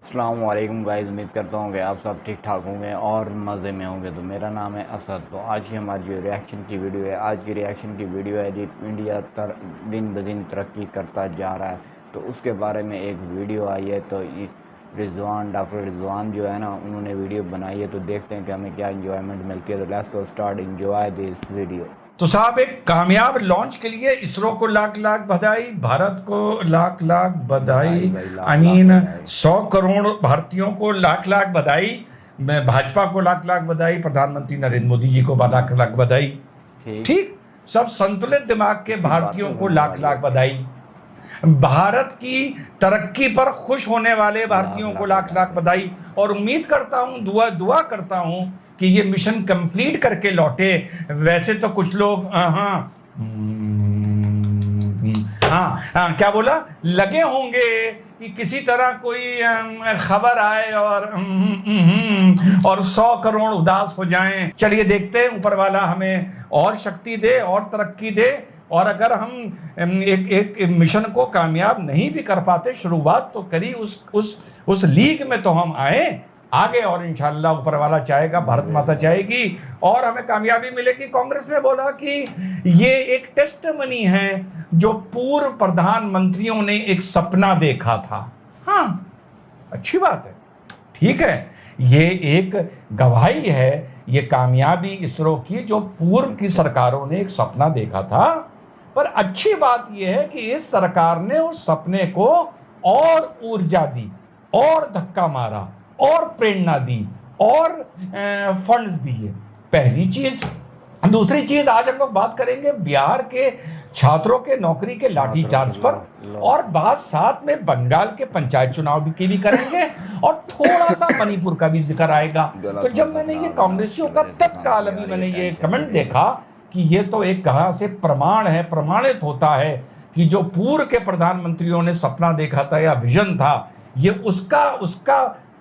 अस्सलाम वालेकुम गाइस, उम्मीद करता हूँ कि आप सब ठीक ठाक होंगे और मज़े में होंगे। तो मेरा नाम है असद। तो आज की हमारी जो रिएक्शन की वीडियो है, आज की रिएक्शन की वीडियो है जी, इंडिया दिन ब दिन तरक्की करता जा रहा है। तो उसके बारे में एक वीडियो आई है। तो डॉक्टर रिजवान जो है ना, उन्होंने वीडियो बनाई है। तो देखते हैं कि हमें क्या इंजॉयमेंट मिलती है। तो let's go start, enjoy this video. तो साहब, एक कामयाब लॉन्च के लिए इसरो को लाख लाख बधाई, भारत को लाख लाख बधाई। भाई लाख आई लाख मीन बधाई। 100 करोड़ भारतीयों को लाख लाख बधाई। मैं भाजपा को लाख लाख बधाई, प्रधानमंत्री नरेंद्र मोदी जी को लाख लाख बधाई। ठीक। ठीक, सब संतुलित दिमाग के इसकी बात भारतीयों तो को सुनने लाख वाली लाख है। बधाई। भारत की तरक्की पर खुश होने वाले भारतीयों को लाख लाख बधाई। और उम्मीद करता हूं, दुआ करता हूं कि ये मिशन कंप्लीट करके लौटे। वैसे तो कुछ लोग हाँ, क्या बोला, लगे होंगे कि किसी तरह कोई खबर आए और 100 करोड़ उदास हो जाएं। चलिए देखते हैं, ऊपर वाला हमें और शक्ति दे और तरक्की दे। और अगर हम एक मिशन को कामयाब नहीं भी कर पाते, शुरुआत तो करी, उस लीग में तो हम आए आगे, और इंशाल्लाह ऊपर वाला चाहेगा, भारत माता चाहेगी और हमें कामयाबी मिलेगी। कांग्रेस ने बोला कि ये एक टेस्ट मनी है, जो पूर्व प्रधानमंत्रियों ने एक सपना देखा था। हाँ, अच्छी बात है, ठीक है, ये एक गवाही है, ये कामयाबी इसरो की, जो पूर्व की सरकारों ने एक सपना देखा था। पर अच्छी बात यह है कि इस सरकार ने उस सपने को और ऊर्जा दी, और धक्का मारा, और प्रेरणा दी, और फंड्स दिए। पहली चीज। दूसरी चीज, आज हम लोग बात करेंगे बिहार के छात्रों के नौकरी के लाठीचार्ज पर, और बात साथ में बंगाल के पंचायत चुनाव की भी करेंगे, और थोड़ा सा मणिपुर का भी जिक्र आएगा। तो जब मैंने ये कांग्रेसियों का तत्काल अभी मैंने ये कमेंट देखा कि ये तो एक कहां से प्रमाण है, प्रमाणित होता है कि जो पूर्व के प्रधानमंत्रियों ने सपना देखा था या विजन था, ये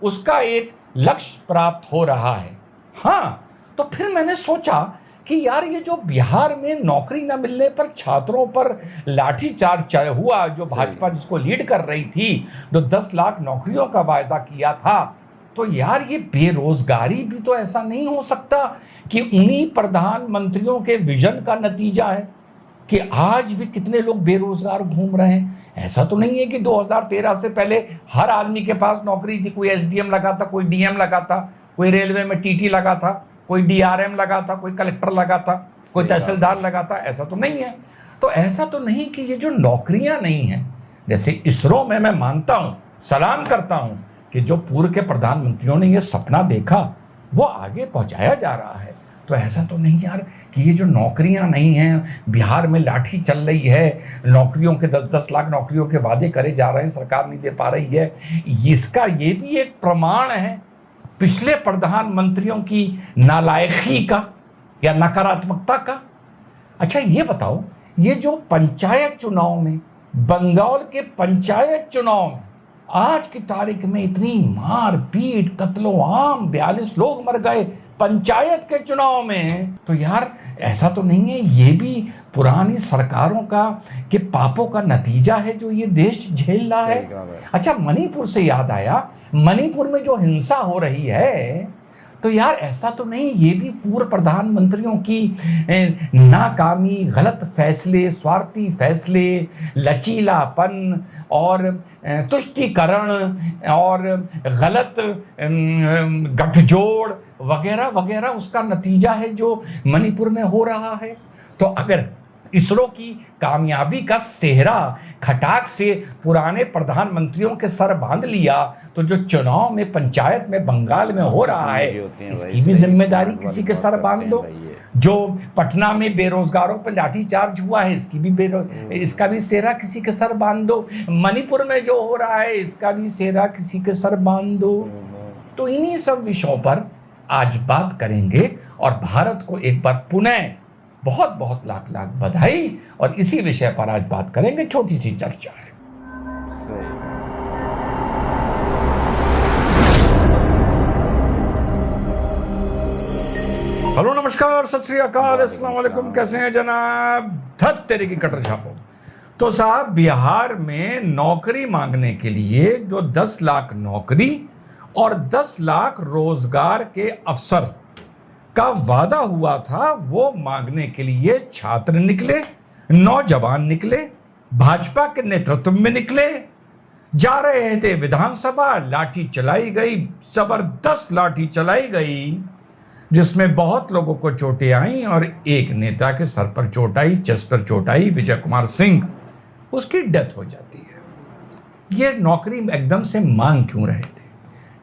उसका एक लक्ष्य प्राप्त हो रहा है। हाँ, तो फिर मैंने सोचा कि यार, ये जो बिहार में नौकरी न मिलने पर छात्रों पर लाठीचार्ज हुआ, जो भाजपा जिसको लीड कर रही थी, जो 10 लाख नौकरियों का वायदा किया था, तो यार ये बेरोजगारी भी तो ऐसा नहीं हो सकता कि उन्हीं प्रधानमंत्रियों के विजन का नतीजा है कि आज भी कितने लोग बेरोजगार घूम रहे हैं। ऐसा तो नहीं है कि 2013 से पहले हर आदमी के पास नौकरी थी, कोई एसडीएम लगा था, कोई डीएम लगा था, कोई रेलवे में टीटी लगा था, कोई डीआरएम लगा था, कोई कलेक्टर लगा था, कोई तहसीलदार लगा था। ऐसा तो नहीं है। तो ऐसा तो नहीं कि ये जो नौकरियां नहीं है, जैसे इसरो में मैं मानता हूं, सलाम करता हूं कि जो पूर्व के प्रधानमंत्रियों ने ये सपना देखा, वो आगे पहुंचाया जा रहा है। तो ऐसा तो नहीं यार कि ये जो नौकरियां नहीं हैं, बिहार में लाठी चल रही है, नौकरियों के 10-10 लाख नौकरियों के वादे करे जा रहे हैं, सरकार नहीं दे पा रही है। इसका ये भी एक प्रमाण है पिछले प्रधानमंत्रियों की नालायकी का या नकारात्मकता का। अच्छा, ये बताओ, ये जो पंचायत चुनाव में, बंगाल के पंचायत चुनाव में आज की तारीख में इतनी मार पीट, कत्लो आम, 42 लोग मर गए पंचायत के चुनाव में, तो यार ऐसा तो नहीं है ये भी पुरानी सरकारों के पापों का नतीजा है जो ये देश झेल रहा है। अच्छा, मणिपुर से याद आया, मणिपुर में जो हिंसा हो रही है, तो यार ऐसा तो नहीं ये भी पूर्व प्रधानमंत्रियों की नाकामी, गलत फैसले, स्वार्थी फैसले, लचीलापन और तुष्टीकरण और गलत गठजोड़ वगैरह वगैरह उसका नतीजा है जो मणिपुर में हो रहा है। तो अगर इसरो की कामयाबी का सेहरा खटाक से पुराने प्रधानमंत्रियों के सर बांध लिया, तो जो चुनाव में, पंचायत में, बंगाल में हो रहा है, इसकी भी जिम्मेदारी किसी के सर बांध दो। जो पटना में बेरोजगारों पर लाठीचार्ज हुआ है, इसका भी सेहरा किसी के सर बांध दो। मणिपुर में जो हो रहा है, इसका भी सेहरा किसी के सर बांध दो। तो इन्हीं सब विषयों पर आज बात करेंगे, और भारत को एक बार पुनः बहुत बहुत लाख लाख बधाई, और इसी विषय पर आज बात करेंगे, छोटी सी चर्चा है। हेलो, नमस्कार, सत श्री अकाल, अस्सलाम वालेकुम, कैसे हैं जनाब? धत तेरे की कटर छापो। तो साहब बिहार में नौकरी मांगने के लिए जो 10 लाख नौकरी और 10 लाख रोजगार के अवसर का वादा हुआ था, वो मांगने के लिए छात्र निकले, नौजवान निकले, भाजपा के नेतृत्व में निकले, जा रहे थे विधानसभा, लाठी चलाई गई, जबरदस्त लाठी चलाई गई, जिसमें बहुत लोगों को चोटें आई और एक नेता के सर पर चोट आई, चेस्ट पर चोट आई, विजय कुमार सिंह, उसकी डेथ हो जाती है। ये नौकरी एकदम से मांग क्यों रहे थे?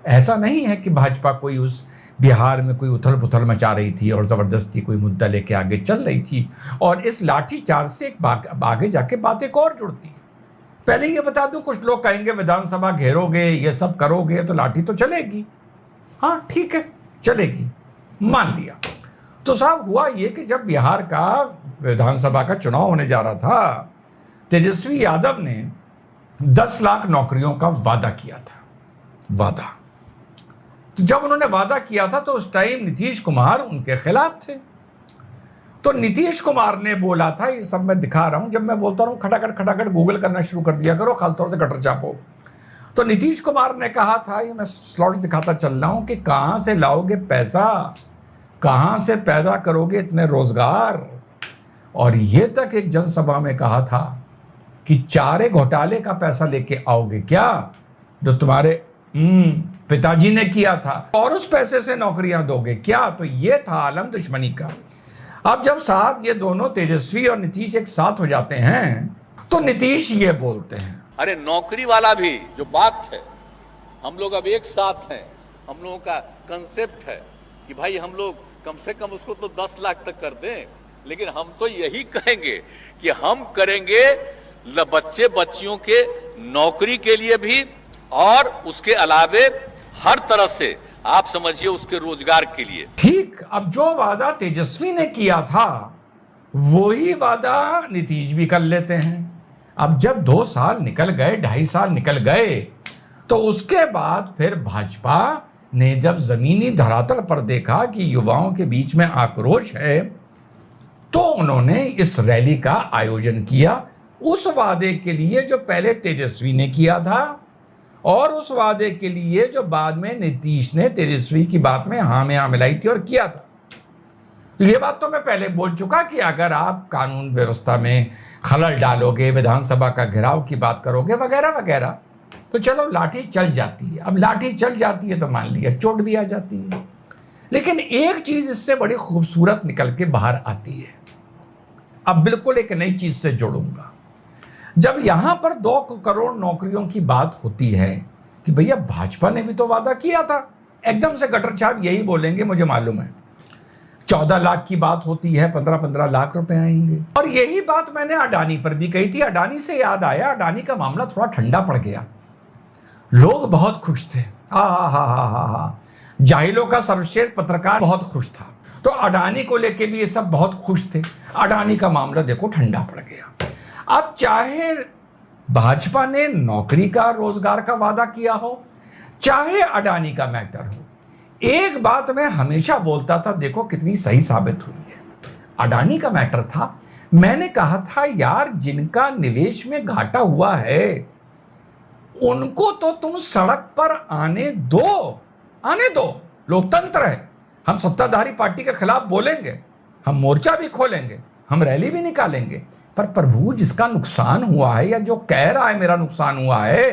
ऐसा नहीं है कि भाजपा कोई उस बिहार में कोई उथल पुथल मचा रही थी और जबरदस्ती कोई मुद्दा लेके आगे चल रही थी, और इस लाठीचार्ज से एक आगे जाके बात एक और जुड़ती है। पहले ये बता दूं, कुछ लोग कहेंगे विधानसभा घेरोगे, ये सब करोगे तो लाठी तो चलेगी। हाँ ठीक है, चलेगी, मान लिया। तो साहब हुआ ये कि जब बिहार का विधानसभा का चुनाव होने जा रहा था, तेजस्वी यादव ने 10 लाख नौकरियों का वादा किया था। वादा, तो जब उन्होंने वादा किया था तो उस टाइम नीतीश कुमार उनके खिलाफ थे। तो नीतीश कुमार ने बोला था, ये सब मैं दिखा रहा हूं, जब मैं बोलता रहूं खटाखट गूगल करना शुरू कर दिया करो, खासतौर से गटर चापो। तो नीतीश कुमार ने कहा था, ये मैं स्लॉट्स दिखाता चल रहा हूं, कि कहां से लाओगे पैसा, कहां से पैदा करोगे इतने रोजगार। और ये तक एक जनसभा में कहा था कि चारे घोटाले का पैसा लेके आओगे क्या, जो तुम्हारे पिताजी ने किया था, और उस पैसे से नौकरियां दोगे क्या। तो ये था आलम दुश्मनी का। अब जब साहब ये दोनों तेजस्वी और नीतीश एक साथ हो जाते हैं, तो नीतीश ये बोलते हैं, अरे नौकरी वाला भी जो बात है, हम लोग अब एक साथ हैं। हम लोगों का कंसेप्ट है कि भाई हम लोग कम से कम उसको तो 10 लाख तक कर दें, लेकिन हम तो यही कहेंगे कि हम करेंगे बच्चे बच्चियों के नौकरी के लिए भी, और उसके अलावे हर तरह से आप समझिए उसके रोजगार के लिए। ठीक, अब जो वादा तेजस्वी ने किया था वही वादा नीतीश भी कर लेते हैं। अब जब 2 साल निकल गए, 2.5 साल निकल गए, तो उसके बाद फिर भाजपा ने जब जमीनी धरातल पर देखा कि युवाओं के बीच में आक्रोश है, तो उन्होंने इस रैली का आयोजन किया, उस वादे के लिए जो पहले तेजस्वी ने किया था, और उस वादे के लिए जो बाद में नीतीश ने तेजस्वी की बात में हाँ में हाँ मिलाई थी और किया था। तो ये बात तो मैं पहले बोल चुका कि अगर आप कानून व्यवस्था में खलल डालोगे, विधानसभा का घेराव की बात करोगे वगैरह वगैरह, तो चलो लाठी चल जाती है। अब लाठी चल जाती है तो मान लिया चोट भी आ जाती है, लेकिन एक चीज इससे बड़ी खूबसूरत निकल के बाहर आती है। अब बिल्कुल एक नई चीज से जोड़ूंगा। जब यहां पर 2 करोड़ नौकरियों की बात होती है कि भैया भाजपा ने भी तो वादा किया था, एकदम से गटर छाप यही बोलेंगे, मुझे मालूम है। 14 लाख की बात होती है, 15-15 लाख रुपए आएंगे। और यही बात मैंने अडानी पर भी कही थी। अडानी से याद आया, अडानी का मामला थोड़ा ठंडा पड़ गया, लोग बहुत खुश थे। हा, जाहिलों का सर्वश्रेष्ठ पत्रकार बहुत खुश था, तो अडानी को लेके भी ये सब बहुत खुश थे। अडानी का मामला देखो ठंडा पड़ गया। अब चाहे भाजपा ने नौकरी का, रोजगार का वादा किया हो, चाहे अडानी का मैटर हो, एक बात मैं हमेशा बोलता था, देखो कितनी सही साबित हुई है। अडानी का मैटर था, मैंने कहा था यार जिनका निवेश में घाटा हुआ है उनको तो तुम सड़क पर आने दो, लोकतंत्र है। हम सत्ताधारी पार्टी के खिलाफ बोलेंगे, हम मोर्चा भी खोलेंगे, हम रैली भी निकालेंगे, पर प्रभु जिसका नुकसान हुआ है या जो कह रहा है मेरा नुकसान हुआ है,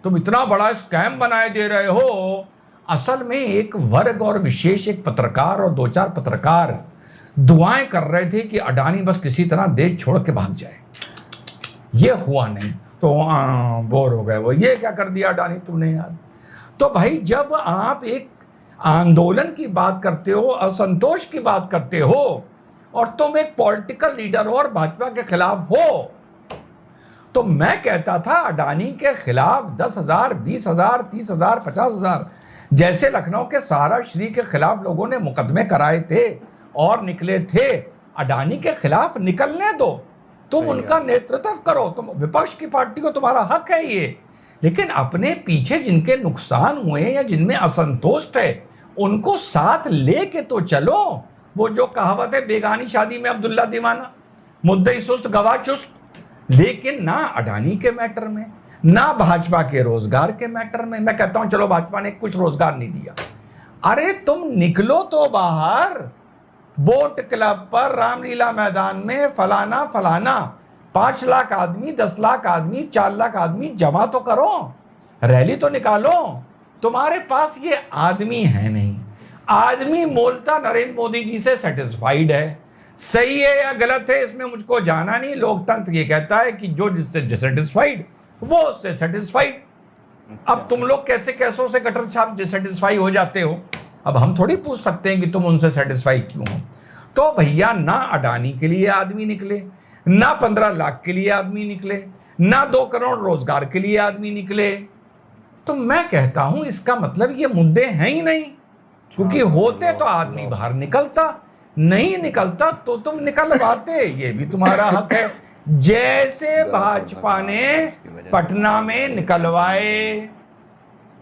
तुम इतना बड़ा स्कैम बनाए दे रहे हो। असल में एक वर्ग और विशेष एक पत्रकार और 2-4 पत्रकार दुआएं कर रहे थे कि अडानी बस किसी तरह देश छोड़ के भाग जाए। ये हुआ नहीं तो बोर हो गए वो, ये क्या कर दिया अडानी तुमने यार। तो भाई जब आप एक आंदोलन की बात करते हो, असंतोष की बात करते हो, और तुम एक पॉलिटिकल लीडर हो और भाजपा के खिलाफ हो, तो मैं कहता था अडानी के खिलाफ 10,000, 20,000, 30,000, 50,000 जैसे लखनऊ के सहारा श्री के खिलाफ लोगों ने मुकदमे कराए थे और निकले थे। अडानी के खिलाफ निकलने दो, तुम उनका नेतृत्व करो, तुम विपक्ष की पार्टी को तुम्हारा हक है ये, लेकिन अपने पीछे जिनके नुकसान हुए या जिनमें असंतोष है उनको साथ लेके तो चलो। वो जो कहावत है बेगानी शादी में अब्दुल्ला दीवाना, मुद्दई सुस्त गवाह चुस्त, लेकिन ना अडानी के मैटर में, ना भाजपा के रोजगार के मैटर में। मैं कहता हूं चलो भाजपा ने कुछ रोजगार नहीं दिया, अरे तुम निकलो तो बाहर, बोट क्लब पर, रामलीला मैदान में फलाना फलाना 5 लाख आदमी, 10 लाख आदमी, 4 लाख आदमी जमा तो करो, रैली तो निकालो। तुम्हारे पास ये आदमी है नहीं। आदमी मूलतः नरेंद्र मोदी जी से सेटिस्फाइड है। सही है या गलत है इसमें मुझको जाना नहीं। लोकतंत्र ये कहता है कि जो जिससे डिससेटिस्फाइड वो उससे सेटिस्फाइड। अब तुम लोग कैसे कैसों से गटर छाप डिससेटिस्फाई हो जाते हो, अब हम थोड़ी पूछ सकते हैं कि तुम उनसे सेटिस्फाई क्यों हो। तो भैया ना अडानी के लिए आदमी निकले, ना 15 लाख के लिए आदमी निकले, ना 2 करोड़ रोजगार के लिए आदमी निकले। तो मैं कहता हूं इसका मतलब ये मुद्दे हैं ही नहीं, क्योंकि होते तो आदमी बाहर निकलता, नहीं निकलता तो तुम निकलवाते, ये भी तुम्हारा हक है। जैसे भाजपा ने पटना में निकलवाए,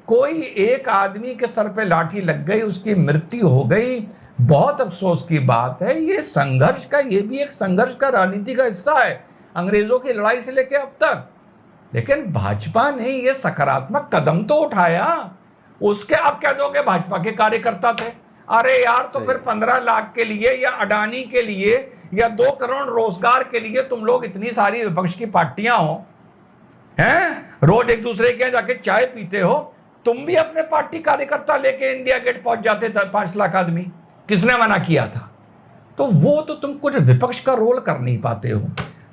कोई एक आदमी के सर पे लाठी लग गई, उसकी मृत्यु हो गई, बहुत अफसोस की बात है। ये संघर्ष का, ये भी एक संघर्ष का राजनीति का हिस्सा है, अंग्रेजों की लड़ाई से लेकर अब तक। लेकिन भाजपा ने ये सकारात्मक कदम तो उठाया। उसके आप कह दोगे भाजपा के कार्यकर्ता थे, अरे यार तो फिर 15 लाख के लिए या अडानी के लिए या 2 करोड़ रोजगार के लिए तुम लोग इतनी सारी विपक्ष की पार्टियां हो हैं, रोज एक दूसरे के जाके चाय पीते हो, तुम भी अपने पार्टी कार्यकर्ता लेके इंडिया गेट पहुंच जाते थे 5 लाख आदमी, किसने मना किया था? तो वो तो तुम कुछ विपक्ष का रोल कर नहीं पाते हो,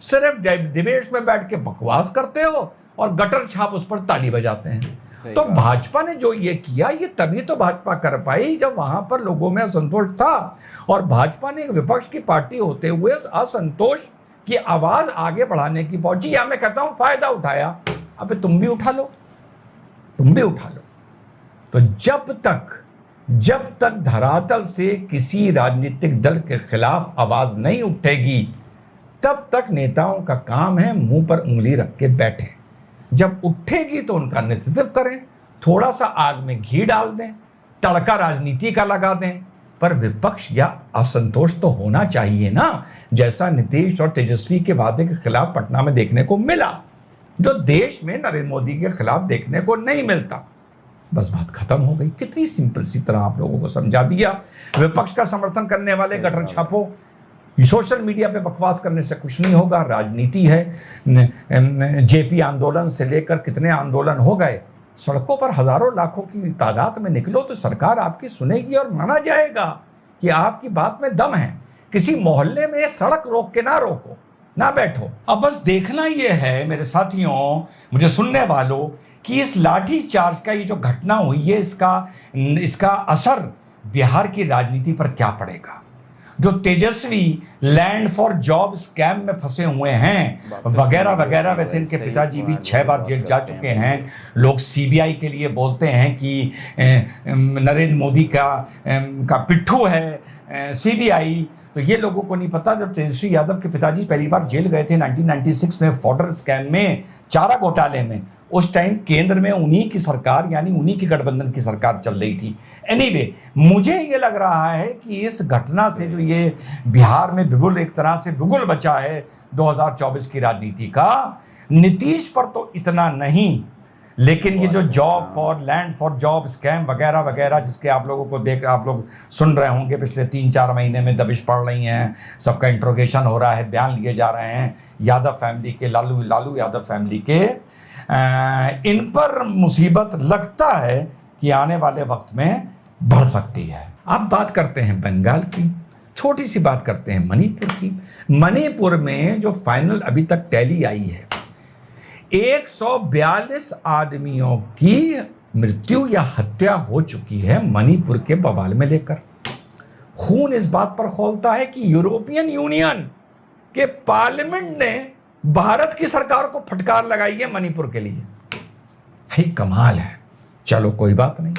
सिर्फ डिबेट्स में बैठ के बकवास करते हो और गटर छाप उस पर ताली बजाते हैं। तो भाजपा ने जो ये किया, ये तभी तो भाजपा कर पाई जब वहां पर लोगों में असंतोष था, और भाजपा ने एक विपक्ष की पार्टी होते हुए असंतोष की आवाज आगे बढ़ाने की पहुंची, या मैं कहता हूं फायदा उठाया। अबे तुम भी उठा लो, तुम भी उठा लो। तो जब तक धरातल से किसी राजनीतिक दल के खिलाफ आवाज नहीं उठेगी, तब तक नेताओं का काम है मुंह पर उंगली रख के बैठे। जब उठेगी तो उनका नेतृत्व करें, थोड़ा सा आग में घी डाल दें, तड़का राजनीति का लगा दें, पर विपक्ष या असंतोष तो होना चाहिए ना, जैसा नीतीश और तेजस्वी के वादे के खिलाफ पटना में देखने को मिला, जो देश में नरेंद्र मोदी के खिलाफ देखने को नहीं मिलता। बस बात खत्म हो गई। कितनी सिंपल सी तरह आप लोगों को समझा दिया। विपक्ष का समर्थन करने वाले गटर छापो, सोशल मीडिया पे बकवास करने से कुछ नहीं होगा। राजनीति है। जेपी आंदोलन से लेकर कितने आंदोलन हो गए, सड़कों पर हजारों लाखों की तादाद में निकलो तो सरकार आपकी सुनेगी और माना जाएगा कि आपकी बात में दम है। किसी मोहल्ले में सड़क रोक के ना रोको, ना बैठो। अब बस देखना यह है मेरे साथियों, मुझे सुनने वालों, कि इस लाठी चार्ज का ये जो घटना हुई है, इसका असर बिहार की राजनीति पर क्या पड़ेगा। जो तेजस्वी लैंड फॉर जॉब स्कैम में फंसे हुए हैं वगैरह वगैरह, वैसे इनके पिताजी भी 6 बार जेल जा चुके हैं। लोग सीबीआई के लिए बोलते हैं कि नरेंद्र मोदी का पिट्ठू है सीबीआई। तो ये लोगों को नहीं पता, जब तेजस्वी यादव के पिताजी पहली बार जेल गए थे 1996 में फॉर्डर स्कैम में, चारा घोटाले में, उस टाइम केंद्र में उन्हीं की सरकार, यानी उन्हीं की गठबंधन की सरकार चल रही थी। एनीवे, मुझे ये लग रहा है कि इस घटना से जो ये बिहार में बिगुल, एक तरह से बिगुल बचा है 2024 की राजनीति का, नीतीश पर तो इतना नहीं, लेकिन ये जो लैंड फॉर जॉब स्कैम वगैरह वगैरह, जिसके आप लोगों को आप लोग सुन रहे होंगे, पिछले 3-4 महीने में दबिश पड़ रही हैं, सबका इंट्रोगेशन हो रहा है, बयान लिए जा रहे हैं यादव फैमिली के, लालू यादव फैमिली के, इन पर मुसीबत लगता है कि आने वाले वक्त में बढ़ सकती है। अब बात करते हैं बंगाल की, छोटी सी बात करते हैं मणिपुर की। मणिपुर में जो फाइनल अभी तक टैली आई है, 142 आदमियों की मृत्यु या हत्या हो चुकी है मणिपुर के बवाल में लेकर। खून इस बात पर खौलता है कि यूरोपियन यूनियन के पार्लियामेंट ने भारत की सरकार को फटकार लगाई है मणिपुर के लिए। भाई कमाल है। चलो कोई बात नहीं।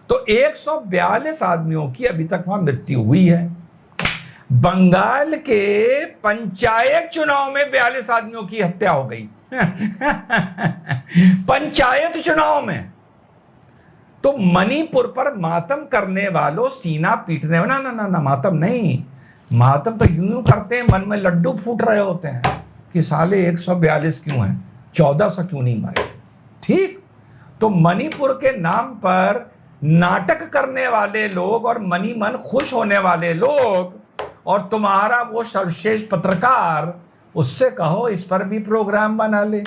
तो 142 आदमियों की अभी तक वहां मृत्यु हुई है। बंगाल के पंचायत चुनाव में 42 आदमियों की हत्या हो गई पंचायत चुनाव में। तो मणिपुर पर मातम करने वालों, सीना पीटने वाला, ना मातम नहीं, मातम तो यूं करते हैं, मन में लड्डू फूट रहे होते हैं कि साले 142 क्यों हैं, 1400 क्यों नहीं मरे। ठीक, तो मणिपुर के नाम पर नाटक करने वाले लोग और मनी मन खुश होने वाले लोग, और तुम्हारा वो सर्वश्रेष्ठ पत्रकार, उससे कहो इस पर भी प्रोग्राम बना ले।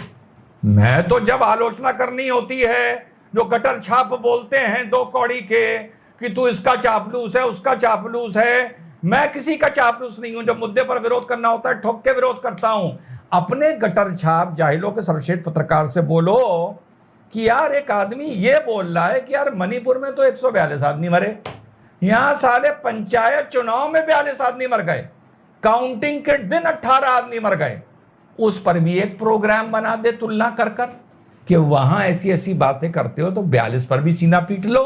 मैं तो जब आलोचना करनी होती है, जो कटर छाप बोलते हैं 2 कौड़ी के कि तू इसका चापलूस है, उसका चापलूस है, मैं किसी का चापलूस नहीं हूं। जब मुद्दे पर विरोध करना होता है ठोक के विरोध करता हूं। अपने गटर छाप जाहिलों के सर्वश्रेष्ठ पत्रकार से बोलो कि यार एक आदमी ये बोल रहा है कि यार मणिपुर में तो 142 आदमी मरे, यहां साले पंचायत चुनाव में 42 आदमी मर गए, काउंटिंग के दिन 18 आदमी मर गए। उस पर भी एक प्रोग्राम बना दे तुलना कर कर कि वहां ऐसी ऐसी बातें करते हो तो 42 पर भी सीना पीट लो।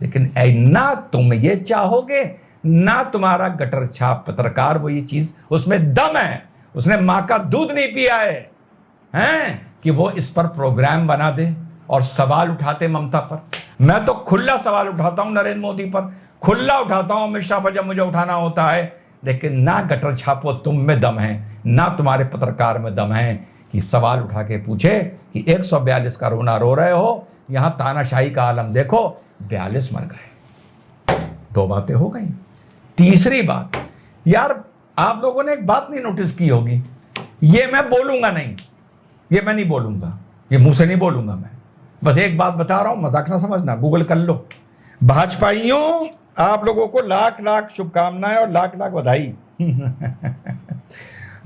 लेकिन ना तुम ये चाहोगे, ना तुम्हारा गटर छाप पत्रकार वो ये चीज, उसमें दम है, उसने मां का दूध नहीं पिया है कि वो इस पर प्रोग्राम बना दे और सवाल उठाते ममता पर। मैं तो खुला सवाल उठाता हूं नरेंद्र मोदी पर, खुला उठाता हूं अमित शाह पर जब मुझे उठाना होता है। लेकिन ना गटर छापो तुम में दम है, ना तुम्हारे पत्रकार में दम है कि सवाल उठा के पूछे कि 142 का रोना रो रहे हो, यहां तानाशाही का आलम देखो, 42 मर गए। 2 बातें हो गई। तीसरी बात, यार आप लोगों ने एक बात नहीं नोटिस की होगी, ये मैं बोलूंगा नहीं, ये मैं नहीं बोलूंगा, ये मुंह से नहीं बोलूंगा, मैं बस एक बात बता रहा हूं, मजाक ना समझना, गूगल कर लो। भाजपाइयों, आप लोगों को लाख लाख शुभकामनाएं और लाख लाख बधाई।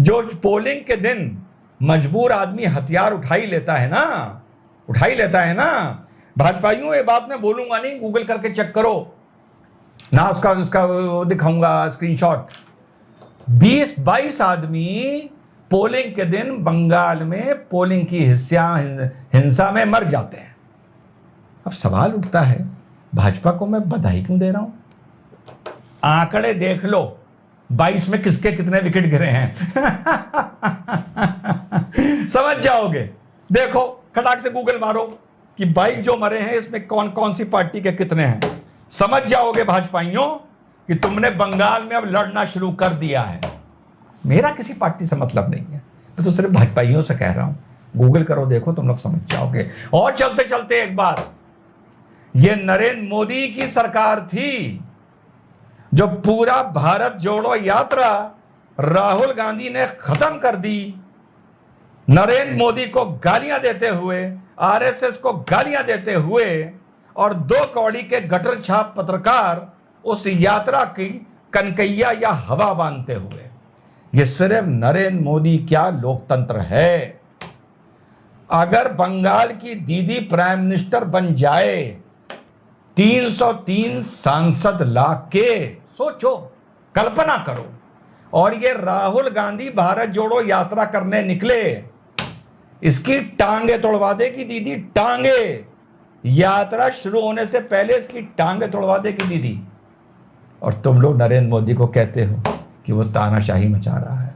जो पोलिंग के दिन मजबूर आदमी हथियार उठा ही लेता है ना, भाजपाइयों ये बात मैं बोलूंगा नहीं, गूगल करके चेक करो ना, उसका वो दिखाऊंगा स्क्रीनशॉट। 20-22 आदमी पोलिंग के दिन बंगाल में पोलिंग की हिंसा में मर जाते हैं। अब सवाल उठता है, भाजपा को मैं बधाई क्यों दे रहा हूं? आंकड़े देख लो, 22 में किसके कितने विकेट गिरे हैं। समझ जाओगे। देखो, खटाक से गूगल मारो कि 22 जो मरे हैं इसमें कौन कौन सी पार्टी के कितने हैं, समझ जाओगे भाजपाइयों कि तुमने बंगाल में अब लड़ना शुरू कर दिया है। मेरा किसी पार्टी से मतलब नहीं है, मैं तो सिर्फ भाजपाइयों से कह रहा हूं, गूगल करो, देखो, तुम लोग समझ जाओगे। और चलते चलते एक बार, ये नरेंद्र मोदी की सरकार थी जो पूरा भारत जोड़ो यात्रा राहुल गांधी ने खत्म कर दी। नरेंद्र मोदी को गालियां देते हुए, आरएसएस को गालियां देते हुए, और 2 कौड़ी के गटर छाप पत्रकार उस यात्रा की कनकैया या हवा बांधते हुए। ये सिर्फ नरेंद्र मोदी क्या लोकतंत्र है। अगर बंगाल की दीदी प्राइम मिनिस्टर बन जाए, 303 सांसद लाख के, सोचो, कल्पना करो, और ये राहुल गांधी भारत जोड़ो यात्रा करने निकले, इसकी टांगे तोड़वा देगी दीदी, टांगे। यात्रा शुरू होने से पहले इसकी टांगे तोड़वा देगी दीदी। और तुम लोग नरेंद्र मोदी को कहते हो कि वो तानाशाही मचा रहा है।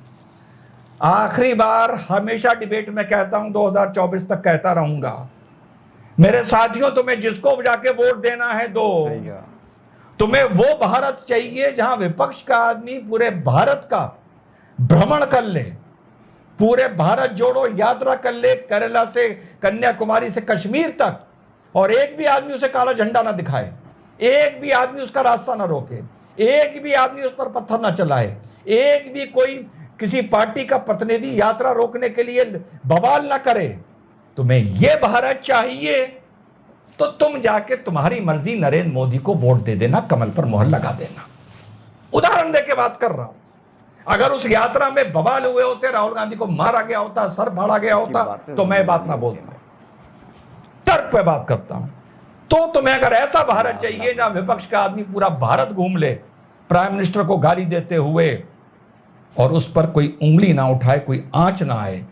आखिरी बार, हमेशा डिबेट में कहता हूं, 2024 तक कहता रहूंगा, मेरे साथियों, तुम्हें जिसको जाके वोट देना है दो। तुम्हें वो भारत चाहिए जहां विपक्ष का आदमी पूरे भारत का भ्रमण कर ले, पूरे भारत जोड़ो यात्रा कर ले, केरला से कन्याकुमारी से कश्मीर तक, और एक भी आदमी उसे काला झंडा ना दिखाए, एक भी आदमी उसका रास्ता ना रोके, एक भी आदमी उस पर पत्थर ना चलाए, एक भी कोई किसी पार्टी का प्रतिनिधि यात्रा रोकने के लिए बवाल ना करे। तुम्हें यह भारत चाहिए तो तुम जाके तुम्हारी मर्जी नरेंद्र मोदी को वोट दे देना, कमल पर मोहर लगा देना। उदाहरण देके बात कर रहा हूं, अगर उस यात्रा में बवाल हुए होते, राहुल गांधी को मारा गया होता, सर फाड़ा गया होता, तो मैं बात ना बोलता, तर्क पे बात करता हूं। तो तुम्हें अगर ऐसा भारत चाहिए जहां विपक्ष का आदमी पूरा भारत घूम ले, प्राइम मिनिस्टर को गाली देते हुए, और उस पर कोई उंगली ना उठाए, कोई आंच ना आए,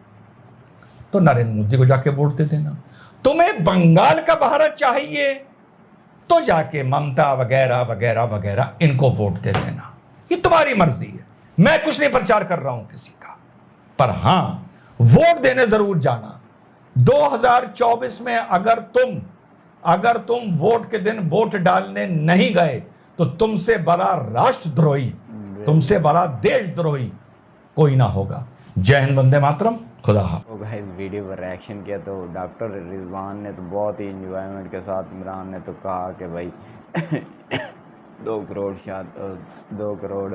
तो नरेंद्र मोदी को जाके वोट दे देना। तुम्हें बंगाल का भारत चाहिए तो जाके ममता वगैरह वगैरह वगैरह इनको वोट दे देना, ये तुम्हारी मर्जी है। मैं कुछ नहीं प्रचार कर रहा हूं किसी का, पर हां, वोट देने जरूर जाना। 2024 में अगर तुम वोट के दिन वोट डालने नहीं गए तो तुमसे बड़ा राष्ट्रद्रोही, तुमसे बड़ा देशद्रोही कोई ना होगा। जय हिंद, वंदे मातरम, खुदा हाफ़िज़। तो गाइस वीडियो पर रिएक्शन किया तो डॉक्टर रिजवान ने तो बहुत ही इंजॉयमेंट के साथ, इमरान ने तो कहा कि भाई 2 करोड़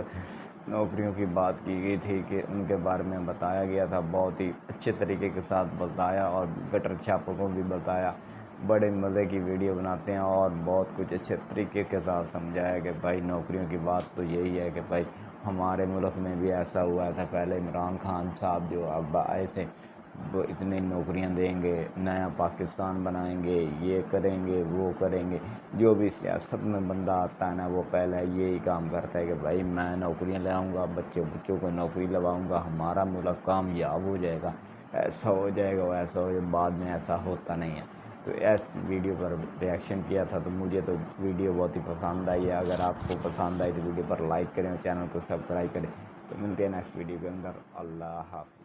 नौकरियों की बात की गई थी कि उनके बारे में बताया गया था, बहुत ही अच्छे तरीके के साथ बताया और गटर छापों को भी बताया। बड़े मज़े की वीडियो बनाते हैं और बहुत कुछ अच्छे तरीके के साथ समझाया कि भाई नौकरियों की बात तो यही है कि भाई हमारे मुल्क में भी ऐसा हुआ था पहले। इमरान खान साहब जो अब आए थे वो इतनी नौकरियां देंगे, नया पाकिस्तान बनाएंगे, ये करेंगे वो करेंगे। जो भी सियासत में बंदा आता है ना वो पहले यही काम करता है कि भाई मैं नौकरियां लाऊंगा, बच्चों को नौकरी लवाऊंगा, हमारा मुल्क कामयाब हो जाएगा, ऐसा हो जाएगा वैसा हो जाएगा। बाद में ऐसा होता नहीं है। तो इस वीडियो पर रिएक्शन किया था तो मुझे तो वीडियो बहुत ही पसंद आई है। अगर आपको पसंद आई तो वीडियो पर लाइक करें और चैनल को सब्सक्राइब करें। तो मिलते हैं नेक्स्ट वीडियो के अंदर। अल्लाह हाफ़िज़।